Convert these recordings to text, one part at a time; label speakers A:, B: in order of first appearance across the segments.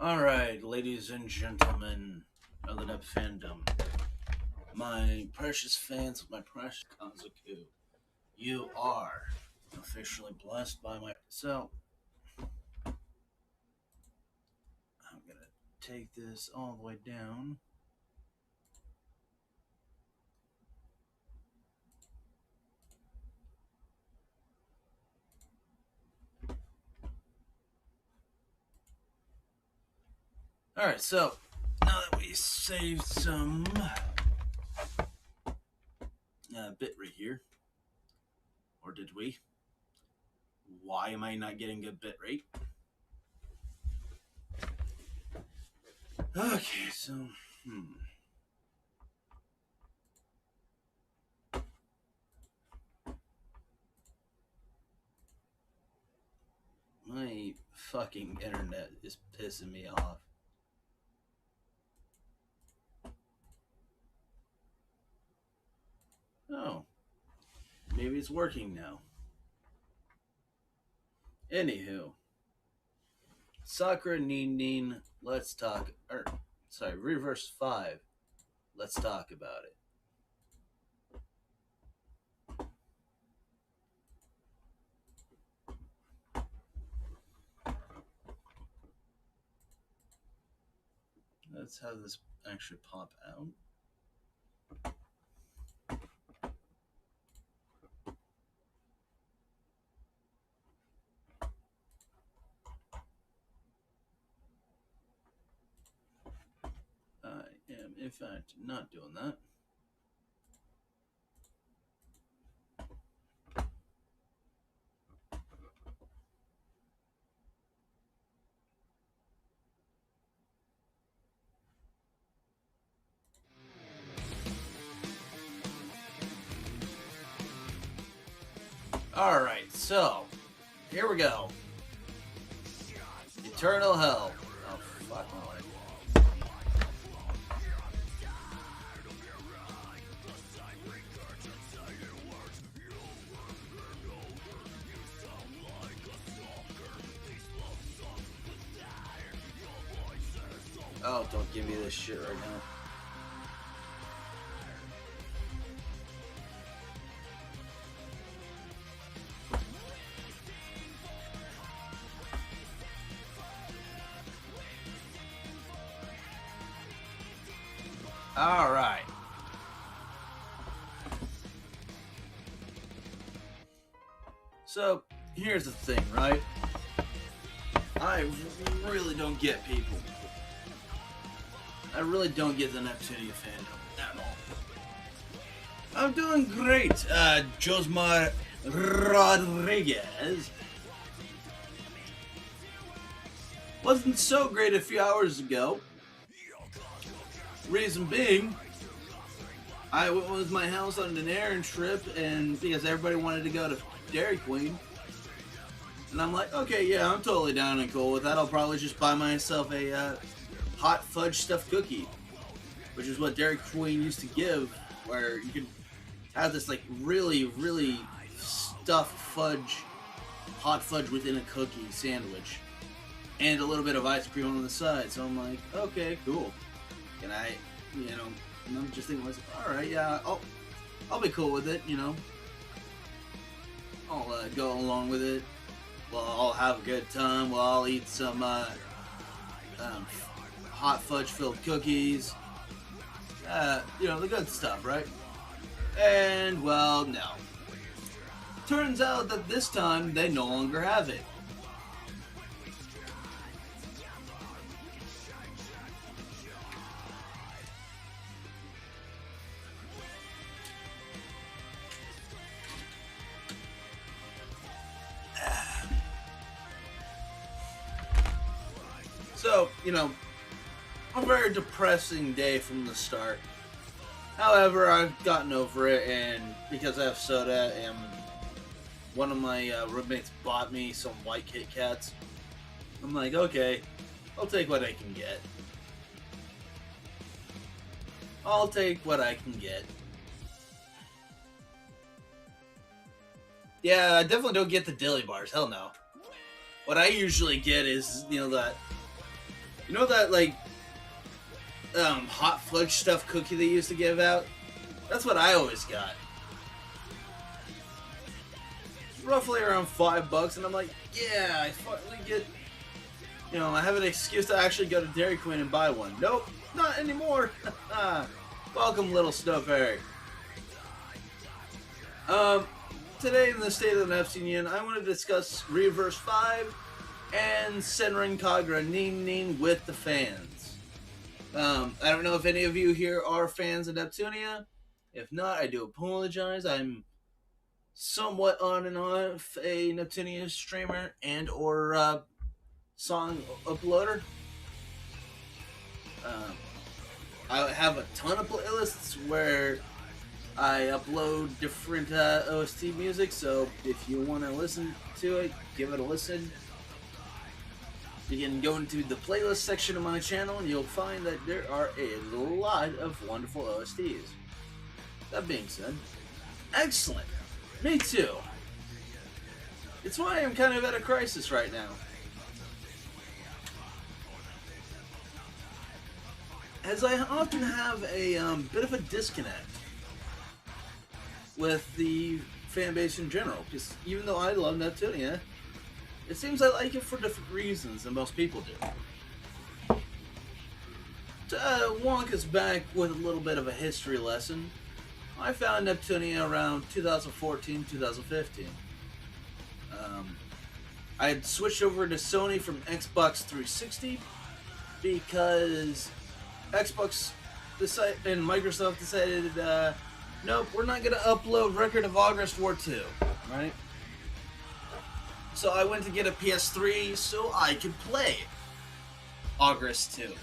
A: Alright, ladies and gentlemen of the Neps fandom, my precious fans of my precious Kazaku, you are officially blessed by my. So, I'm gonna take this all the way down. Alright, so, now that we saved some bit right here, or did we? Why am I not getting good bit rate? Okay, so, my fucking internet is pissing me off. Oh, maybe it's working now. Anywho, Sakura Nin, let's talk. Sorry, Reverse 5. Let's talk about it. Let's have this actually pop out. I am, in fact, not doing that. Alright, so, here we go. Eternal Hell. Oh, fuck my life. Oh, don't give me this shit right now. All right. So, here's the thing, right? I really don't get people. I really don't get the Neps Union fandom at all. I'm doing great. Josmar Rodriguez wasn't so great a few hours ago. Reason being, I went with my house on an errand trip, and because everybody wanted to go to Dairy Queen, and I'm like, okay, yeah, I'm totally down and cool with that. I'll probably just buy myself a hot fudge stuffed cookie, which is what Dairy Queen used to give, where you could have this like really, really stuffed fudge, hot fudge within a cookie sandwich, and a little bit of ice cream on the side. So I'm like, okay, cool. And and I'm just thinking, all right, yeah, I'll be cool with it, I'll go along with it. Well, I'll have a good time. Well, I'll eat some hot fudge filled cookies. The good stuff, right? And well, no. Turns out that this time they no longer have it. So, a very depressing day from the start. However, I've gotten over it, and because I have soda, and one of my roommates bought me some white Kit Kats, I'm like, okay, I'll take what I can get. I'll take what I can get. Yeah, I definitely don't get the dilly bars. Hell no. What I usually get is, that You know that, like, hot fudge stuffed cookie they used to give out? That's what I always got. Roughly around $5, and I'm like, yeah, I finally get, you know, I have an excuse to actually go to Dairy Queen and buy one. Nope, not anymore. Welcome, little snow fairy. Today in the State of the Neps Union, I want to discuss Reverse 5 and Senran Kagura Nin Nin with the fans. I don't know if any of you here are fans of Neptunia. If not, I do apologize. I'm somewhat on and off a Neptunia streamer and or song uploader. I have a ton of playlists where I upload different OST music, so if you want to listen to it, give it a listen. You can go into the playlist section of my channel and you'll find that there are a lot of wonderful OSTs. That being said, excellent. Me too. It's why I'm kind of at a crisis right now. As I often have a bit of a disconnect with the fan base in general, because even though I love Neptunia, it seems I like it for different reasons than most people do. To walk us back with a little bit of a history lesson, I found Neptunia around 2014-2015. I had switched over to Sony from Xbox 360 because Xbox and Microsoft decided, nope, we're not going to upload Record of August War 2, right? So I went to get a PS3 so I could play August 2.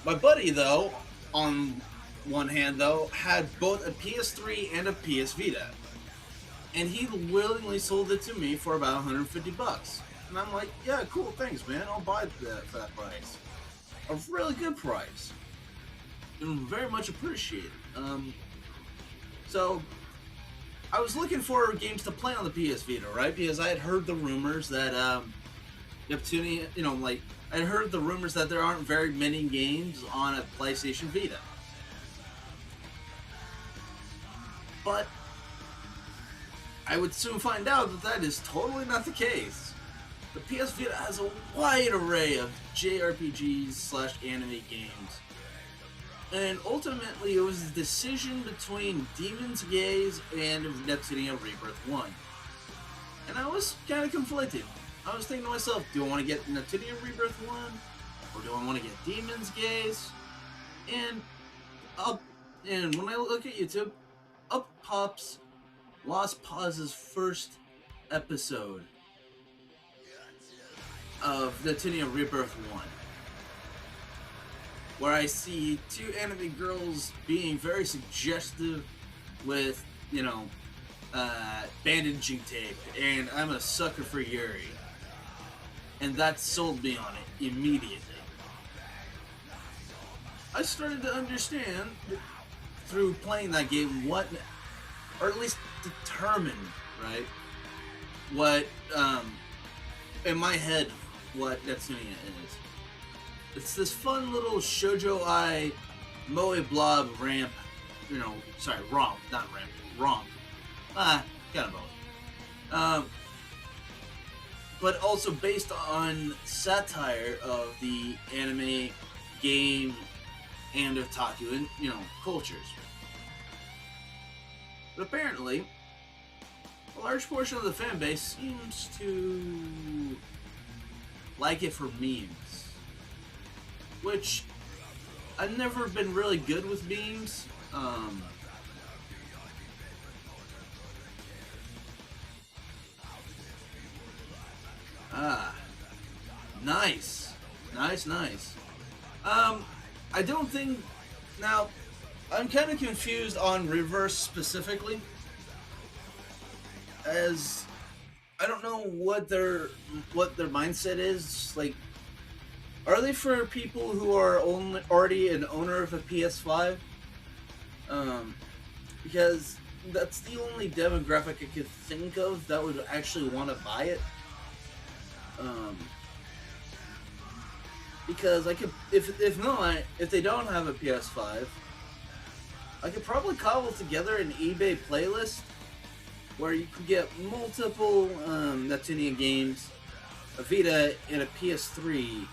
A: My buddy, though, on one hand, though, had both a PS3 and a PS Vita. And he willingly sold it to me for about $150. And I'm like, yeah, cool, thanks, man. I'll buy that for that price. A really good price. And very much appreciated. So, I was looking for games to play on the PS Vita, right? Because I had heard the rumors that, Neptunia, you know, like, I had heard the rumors that there aren't very many games on a PlayStation Vita. But I would soon find out that that is totally not the case. The PS Vita has a wide array of JRPGs/anime games. And ultimately, it was a decision between Demon's Gaze and Neptunia Rebirth 1. And I was kind of conflicted. I was thinking to myself, do I want to get Neptunia Rebirth 1? Or do I want to get Demon's Gaze? And when I look at YouTube, up pops Lost Pause's first episode of Neptunia Rebirth 1, where I see two anime girls being very suggestive with, you know, bandaging tape, and I'm a sucker for Yuri. And that sold me on it immediately. I started to understand through playing that game what, or at least determine, right, what, in my head, what Neptunia is. It's this fun little shoujo-ai moe blob ramp, you know, sorry, romp, not ramp, romp. Kind of both. But also based on satire of the anime, game, and otaku, and, you know, cultures. But apparently, a large portion of the fan base seems to like it for memes. Which, I've never been really good with memes. Nice. Nice. I don't think... Now, I'm kind of confused on Reverse specifically, as I don't know what their mindset is. Like, are they for people who are already an owner of a PS5? Because that's the only demographic I could think of that would actually want to buy it. because I could, if they don't have a PS5, I could probably cobble together an eBay playlist where you could get multiple Neptunia games, a Vita, and a PS3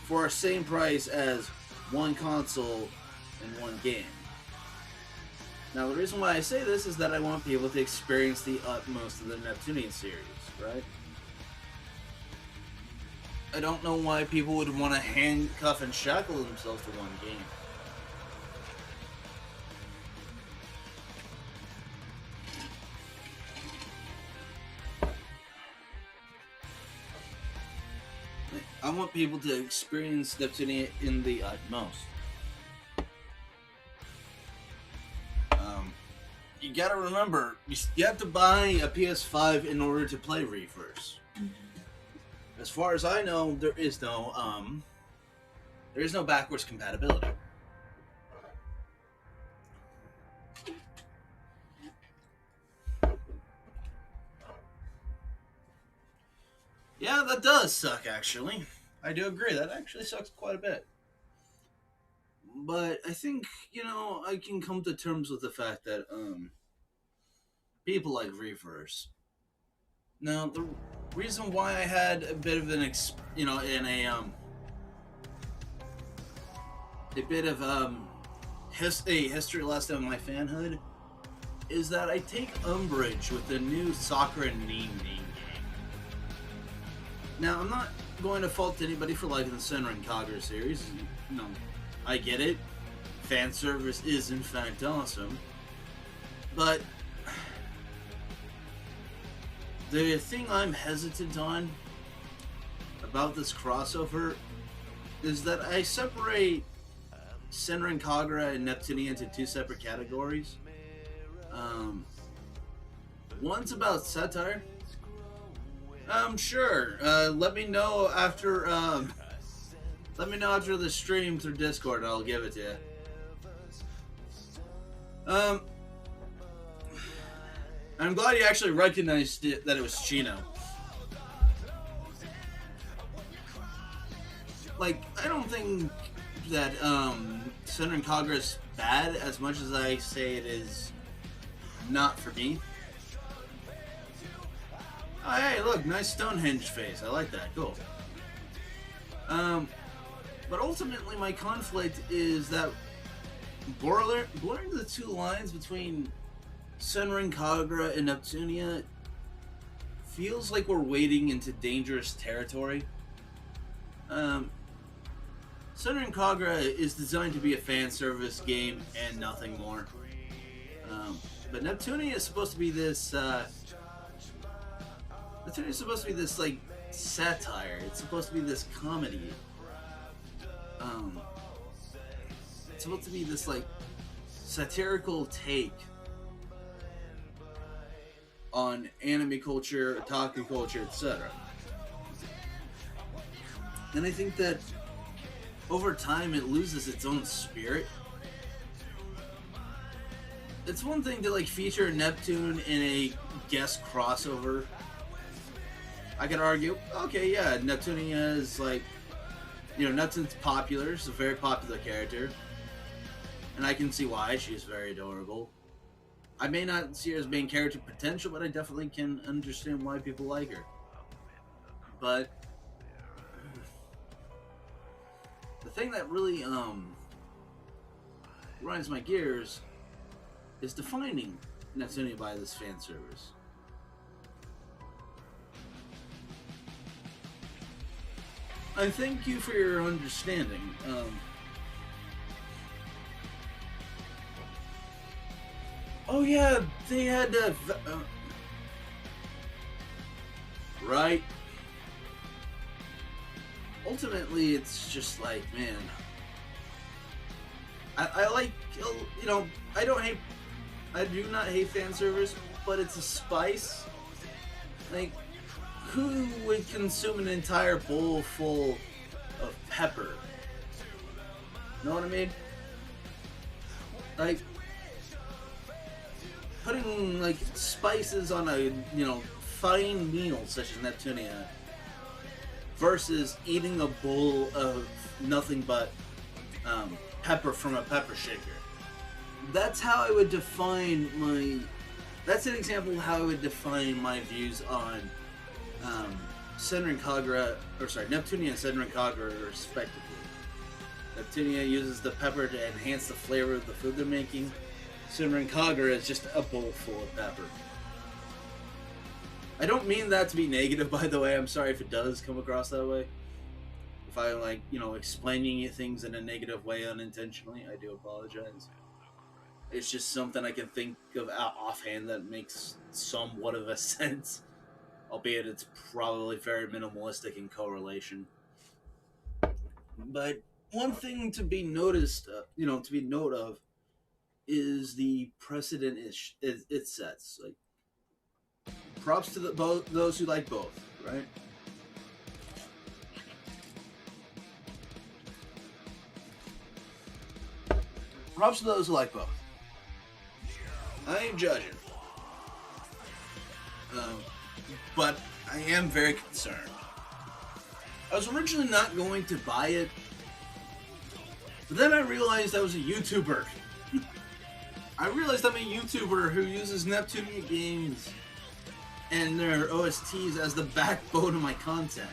A: for the same price as one console and one game. Now, the reason why I say this is that I want people to experience the utmost of the Neptunian series, right? I don't know why people would want to handcuff and shackle themselves to one game. I want people to experience Neptunia in the utmost. You gotta remember, you have to buy a PS5 in order to play Reverse. As far as I know, there is no backwards compatibility. Yeah, that does suck, actually. I do agree, that actually sucks quite a bit. But I think, I can come to terms with the fact that, people like Reverse. Now, the reason why I had a bit of a bit of, history lesson in my fanhood is that I take umbrage with the new Soccer and Meme game. Now, I'm not going to fault anybody for liking the Senran Kagura series. I get it. Fan service is in fact awesome. But the thing I'm hesitant on about this crossover is that I separate Senran Kagura and Neptunia into two separate categories. One's about satire. Sure. Let me know after the stream through Discord, and I'll give it to you. I'm glad you actually recognized that it was Chino. Like, I don't think that Senran Kagura is bad as much as I say it is not for me. Oh, hey, look, nice Stonehenge face. I like that. Cool. But ultimately, my conflict is that blurring the two lines between Senran Kagura and Neptunia feels like we're wading into dangerous territory. Senran Kagura is designed to be a fan service game and nothing more. But Neptunia is supposed to be this. Neptunia is supposed to be this like satire. It's supposed to be this comedy. It's supposed to be this like satirical take on anime culture, otaku culture, etc. And I think that over time it loses its own spirit. It's one thing to like feature Neptune in a guest crossover. I could argue, okay, yeah, Neptunia is like, Neptune's popular. She's a very popular character. And I can see why. She's very adorable. I may not see her as main character potential, but I definitely can understand why people like her. But the thing that really grinds my gears is defining Neptunia by this fan service. I thank you for your understanding. Oh yeah, they had right. Ultimately, it's just like, man, I like, I do not hate fan service, but it's a spice. Like, who would consume an entire bowl full of pepper? Know what I mean? Like, putting, like, spices on a, fine meal such as Neptunia versus eating a bowl of nothing but pepper from a pepper shaker. That's how I would define my. That's an example of how I would define my views on Senran Kagura, or sorry, Neptunia and Senran Kagura, respectively. Neptunia uses the pepper to enhance the flavor of the food they're making. Senran Kagura is just a bowl full of pepper. I don't mean that to be negative, by the way. I'm sorry if it does come across that way. If I, like, explaining things in a negative way unintentionally, I do apologize. It's just something I can think of offhand that makes somewhat of a sense. Albeit it's probably very minimalistic in correlation. But one thing to be noticed, to be note of, is the precedent it sets. Like, props to those who like both, right? Props to those who like both. I ain't judging. But I am very concerned. I was originally not going to buy it, but then I realized I was a YouTuber. I realized I'm a YouTuber who uses Neptunia games and their OSTs as the backbone of my content.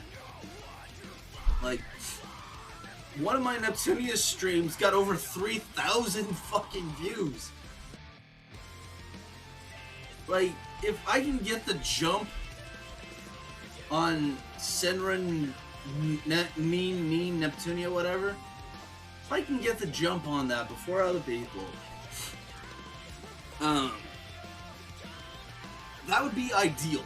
A: Like, one of my Neptunia streams got over 3,000 fucking views. Like, if I can get the jump on Senran, Mean, Neptunia, whatever, if I can get the jump on that before other people, that would be ideal.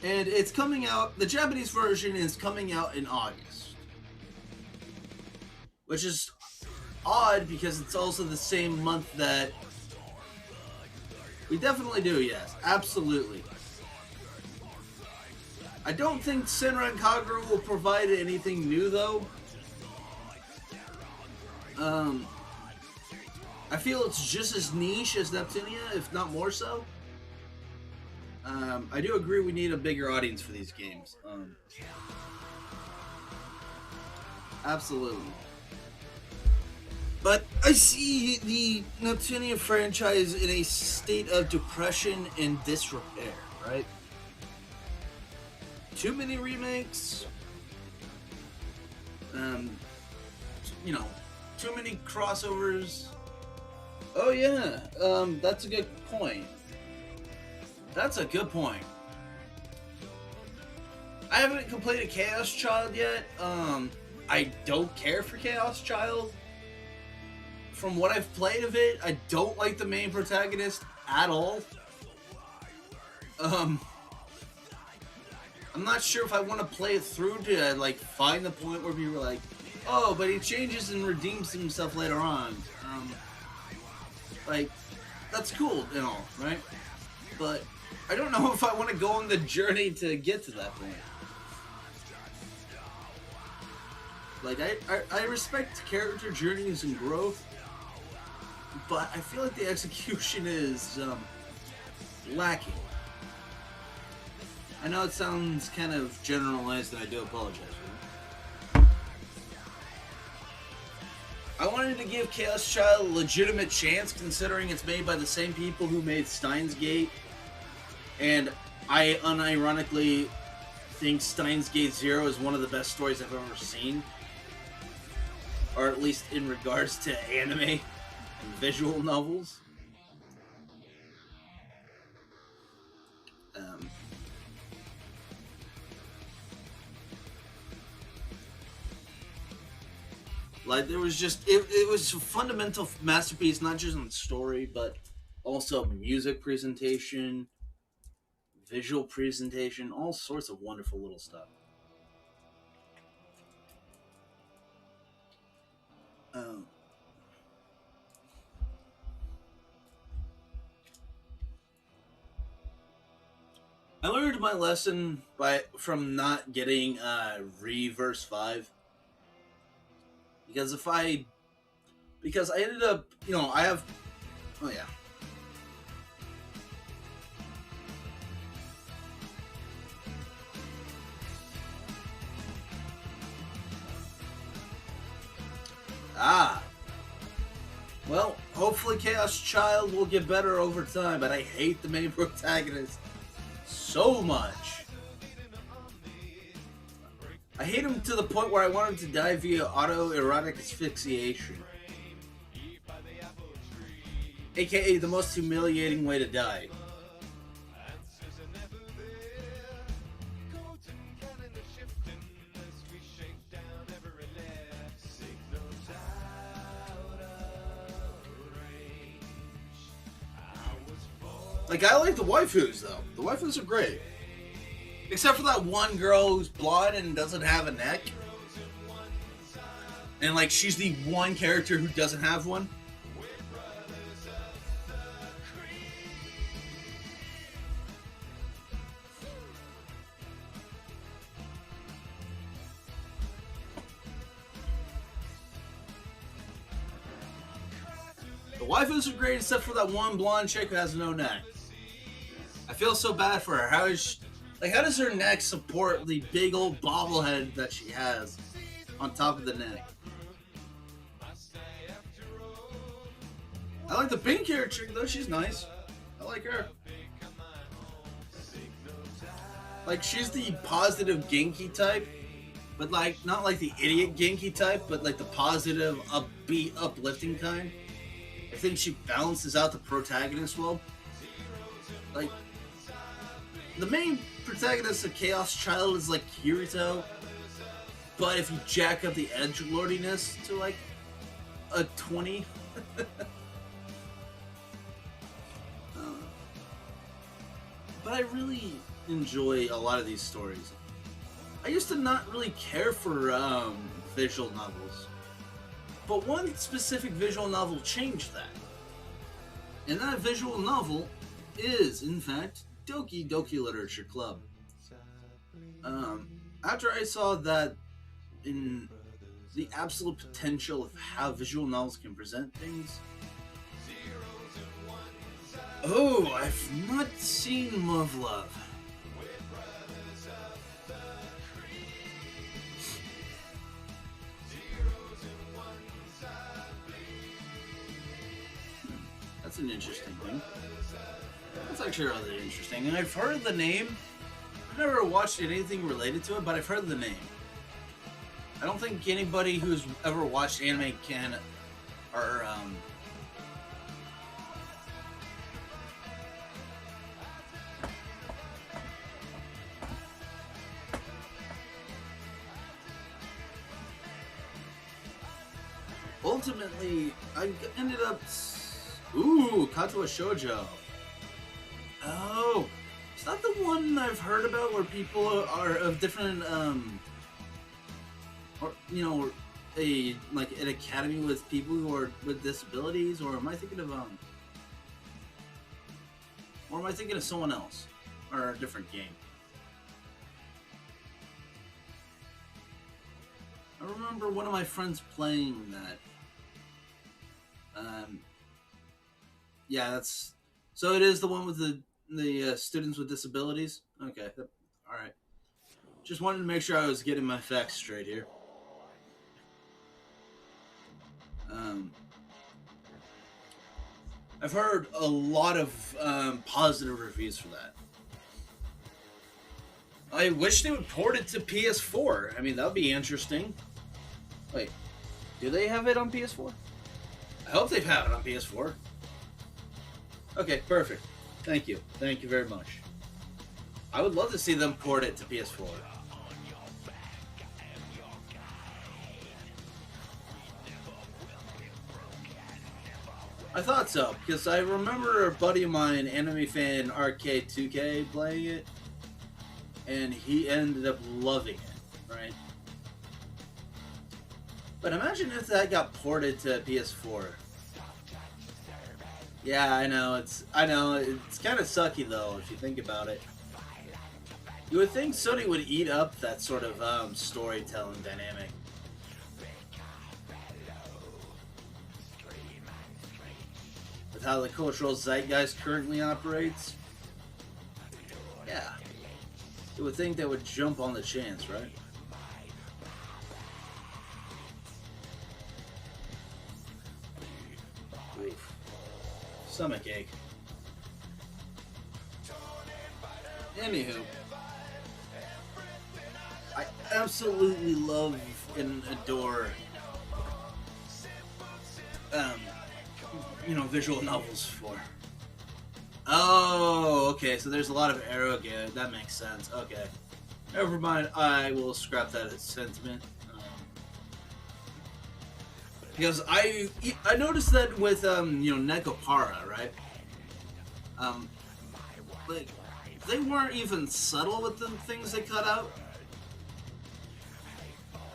A: And it's coming out, the Japanese version is coming out in August. Which is odd because it's also the same month that... We definitely do, yes. Absolutely. I don't think Senran Kagura will provide anything new, though. I feel it's just as niche as Neptunia, if not more so. I do agree we need a bigger audience for these games. Absolutely. But I see the Neptunia franchise in a state of depression and disrepair, right? Too many remakes. Too many crossovers. Oh yeah, that's a good point. That's a good point. I haven't completed Chaos Child yet. I don't care for Chaos Child. From what I've played of it, I don't like the main protagonist at all. I'm not sure if I want to play it through to, like, find the point where we were like, oh, but he changes and redeems himself later on. Like, that's cool and all, right? But I don't know if I want to go on the journey to get to that point. Like, I respect character journeys and growth, but I feel like the execution is lacking. I know it sounds kind of generalized, and I do apologize for that. I wanted to give Chaos Child a legitimate chance, considering it's made by the same people who made Steins Gate, and I unironically think Steins Gate Zero is one of the best stories I've ever seen, or at least in regards to anime and visual novels. Like, there was just, it was a fundamental masterpiece, not just on story, but also music presentation, visual presentation, all sorts of wonderful little stuff. I learned my lesson from not getting Reverse 5. Because I ended up, I have, oh yeah. Well, hopefully Chaos Child will get better over time, but I hate the main protagonist so much. I hate him to the point where I want him to die via autoerotic asphyxiation. AKA the most humiliating way to die. Like, I like the waifus, though. The waifus are great. Except for that one girl who's blonde and doesn't have a neck. And, like, she's the one character who doesn't have one. The waifus are great except for that one blonde chick who has no neck. I feel so bad for her. How does her neck support the big old bobblehead that she has on top of the neck? I like the pink hair chick though, she's nice. I like her. Like, she's the positive Genki type, but like, not like the idiot Genki type, but like the positive, upbeat, uplifting kind. I think she balances out the protagonist well. Like, the main protagonist of Chaos Child is like Kirito, but if you jack up the edgelordiness to like a 20, but I really enjoy a lot of these stories. I used to not really care for visual novels, but one specific visual novel changed that. And that visual novel is, in fact, Doki Doki Literature Club. After I saw that in the absolute potential of how visual novels can present things. Oh, I've not seen Muv-Luv. That's an interesting thing. That's actually really interesting. And I've heard the name. I've never watched anything related to it, but I've heard the name. I don't think anybody who's ever watched anime can, or ultimately, I ended up. Ooh, Katua Shoujo. Oh, is that the one I've heard about where people are of different, or you know, like an academy with people who are with disabilities, or am I thinking of or am I thinking of someone else, or a different game? I remember one of my friends playing that. Yeah, that's... So it is the one with the students with disabilities? Okay, alright. Just wanted to make sure I was getting my facts straight here. I've heard a lot of positive reviews for that. I wish they would port it to PS4. I mean, that would be interesting. Wait, do they have it on PS4? I hope they have it on PS4. Okay, perfect. Thank you. Thank you very much. I would love to see them port it to PS4. I thought so, because I remember a buddy of mine, Anime Fan Arcade 2K, playing it, and he ended up loving it, right? But imagine if that got ported to PS4. Yeah, I know, it's kind of sucky though, if you think about it. You would think Sony would eat up that sort of storytelling dynamic. With how the cultural zeitgeist currently operates. Yeah. You would think they would jump on the chance, right? stomachache. Anywho, I absolutely love and adore, visual novels for. Oh, okay, so there's a lot of arrogant. That makes sense. Okay. Never mind, I will scrap that sentiment. Because I noticed that with, Nekopara, right? Like, they weren't even subtle with the things they cut out.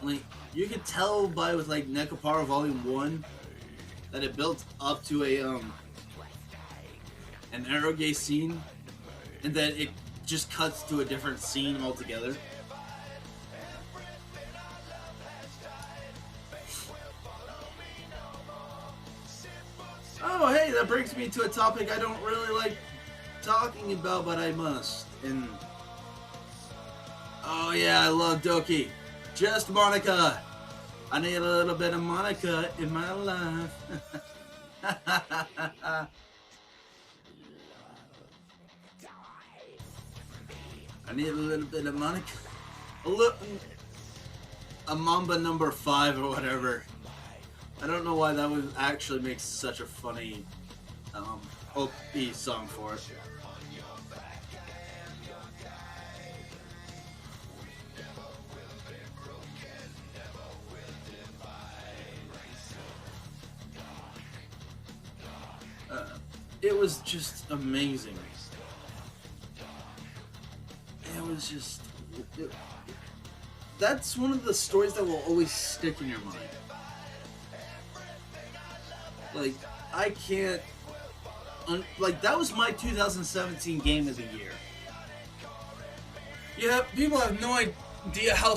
A: Like, you could tell with, like, Nekopara Volume 1 that it built up to an eroge scene, and then it just cuts to a different scene altogether. Oh, hey, that brings me to a topic I don't really like talking about, but I must. And oh yeah, I love Doki. Just Monica. I need a little bit of Monica in my life. I need a little bit of Monica. A Mamba number 5 or whatever. I don't know why that would actually make such a funny OP song for it. It was just amazing. It was just... that's one of the stories that will always stick in your mind. Like, I can't... that was my 2017 game of the year. Yeah, people have no idea how